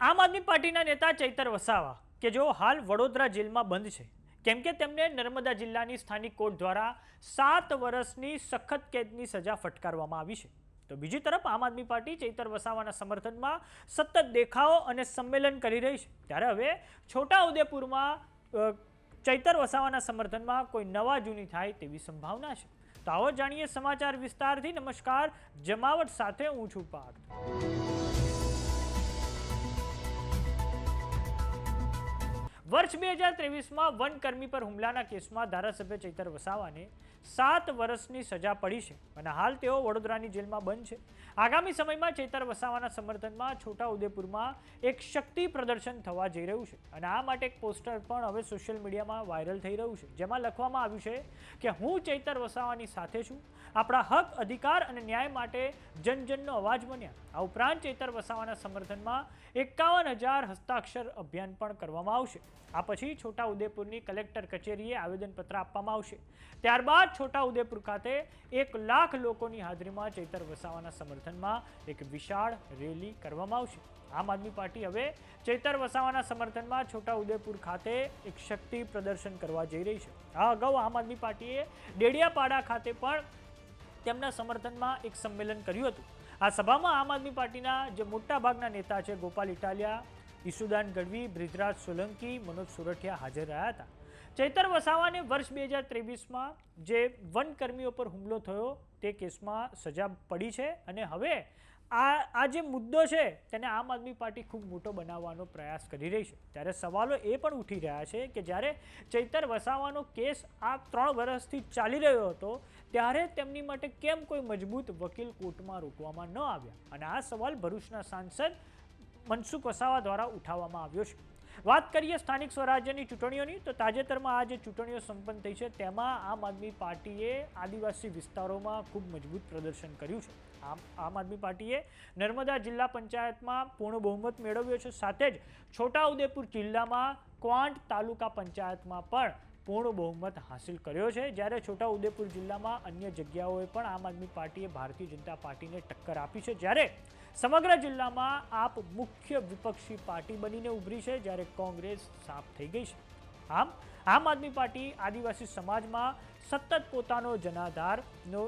આમ આદમી પાર્ટીના નેતા ચૈતર વસાવા કે જેઓ હાલ વડોદરા જેલમાં બંધ છે, કેમ કે તેમને નર્મદા જિલ્લાની સ્થાનિક કોર્ટ દ્વારા 7 વર્ષની સખત કેદની સજા ફટકારવામાં આવી છે. તો બીજી તરફ આમ આદમી પાર્ટી ચૈતર વસાવાના સમર્થનમાં સતત દેખાવો અને સંમેલન કરી રહી છે. ત્યારે હવે છોટાઉદેપુરમાં ચૈતર વસાવાના સમર્થનમાં કોઈ નવા જૂની થાય તેવી સંભાવના છે. તો આવો જાણીએ સમાચાર વિસ્તારથી. નમસ્કાર, જમાવટ સાથે હું છું પાર્થ. વર્ષ 2023માં વનકર્મી પર હુમલાના કેસમાં ધારાસભ્ય ચૈતર વસાવાને 7 વર્ષની સજા પડી છે અને હાલ તેઓ વડોદરાની જેલમાં બંધ છે. આગામી સમયમાં ચૈતર વસાવાના સમર્થનમાં છોટાઉદેપુરમાં એક શક્તિ પ્રદર્શન થવા જઈ રહ્યું છે અને આ માટે એક પોસ્ટર પણ હવે સોશિયલ મીડિયામાં વાયરલ થઈ રહ્યું છે, જેમાં લખવામાં આવ્યું છે કે હું ચૈતર વસાવાની સાથે છું, આપણા હક, અધિકાર અને ન્યાય માટે જનજનનો અવાજ બન્યા. આ ઉપરાંત ચૈતર વસાવાના સમર્થનમાં 51,000 હસ્તાક્ષર અભિયાન પણ કરવામાં આવશે. આ પછી છોટાઉદેપુરની કલેક્ટર કચેરીએ આવેદનપત્ર આપવામાં આવશે. ત્યારબાદ છોટાઉદેપુર ખાતે 1 લાખ લોકોની હાજરીમાં ચૈતર વસાવાના સમર્થનમાં એક વિશાળ રેલી કરવામાં આવશે. આમ આદમી પાર્ટી હવે ચૈતર વસાવાના સમર્થનમાં છોટાઉદેપુર ખાતે એક શક્તિ પ્રદર્શન કરવા જઈ રહી છે. આ અગાઉ આમ આદમી પાર્ટીએ ડેડિયાપાડા ખાતે પણ તેમના સમર્થનમાં એક સંમેલન કર્યું હતું. આ સભામાં આમ આદમી પાર્ટીના જે મોટાભાગના નેતા છે, ગોપાલ ઇટાલિયા, ઈસુદાન ગઢવી, બ્રિજરાજ સોલંકી, મનોજ સોરઠિયા હાજર રહ્યા હતા. ચૈતર વસાવાને વર્ષ 2023માં જે વનકર્મીઓ પર હુમલો થયો તે કેસમાં સજા પડી છે અને હવે આ જે મુદ્દો છે તેને આમ આદમી પાર્ટી ખૂબ મોટો બનાવવાનો પ્રયાસ કરી રહી છે. ત્યારે સવાલો એ પણ ઉઠી રહ્યા છે કે જ્યારે ચૈતર વસાવાનો કેસ આ 3 વર્ષથી ચાલી રહ્યો હતો ત્યારે તેમની માટે કેમ કોઈ મજબૂત વકીલ કોર્ટમાં રોકવામાં ન આવ્યા, અને આ સવાલ ભરૂચના સાંસદ મનસુખ વસાવા દ્વારા ઉઠાવવામાં આવ્યો છે. વાત કરીએ સ્થાનિક સ્વરાજ્યની ચૂંટણીઓની, તો તાજેતરમાં આ જે ચૂંટણીઓ સંપન્ન થઈ છે તેમાં આમ આદમી પાર્ટીએ આદિવાસી વિસ્તારોમાં ખૂબ મજબૂત પ્રદર્શન કર્યું છે. આમ આદમી પાર્ટીએ નર્મદા જિલ્લા પંચાયતમાં પૂર્ણ બહુમત મેળવ્યો છે, સાથે જ છોટાઉદેપુર જિલ્લામાં ક્વાંટ તાલુકા પંચાયતમાં પણ પૂર્ણ બહુમત હાંસિલ કર્યો છે. જ્યારે છોટાઉદેપુર જિલ્લામાં અન્ય જગ્યાઓએ પણ આમ આદમી પાર્ટીએ ભારતીય જનતા પાર્ટીને ટક્કર આપી છે. જ્યારે સમગ્ર જિલ્લામાં આપ મુખ્ય વિપક્ષી પાર્ટી બનીને ઉભરી છે, જ્યારે કોંગ્રેસ સાફ થઈ ગઈ છે. આમ આદમી પાર્ટી આદિવાસી સમાજમાં સતત પોતાનો જનાધારનો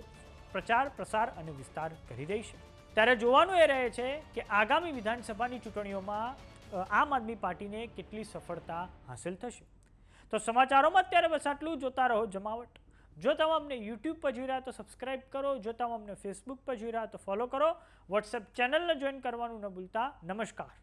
પ્રચાર, પ્રસાર અને વિસ્તાર કરી રહી છે. ત્યારે જોવાનું એ રહે છે કે આગામી વિધાનસભાની ચૂંટણીઓમાં આમ આદમી પાર્ટીને કેટલી સફળતા હાંસિલ થશે. તો સમાચારોમાં અત્યારે બસ આટલું. જોતા રહો જમાવટ. જો તમે અમને યુટ્યુબ પર જોઈ રહ્યા તો સબસ્ક્રાઇબ કરો, જો તમે અમને ફેસબુક પર જોઈ રહ્યા તો ફોલો કરો, વોટ્સએપ ચેનલને જોઈન કરવાનું ન ભૂલતા. નમસ્કાર.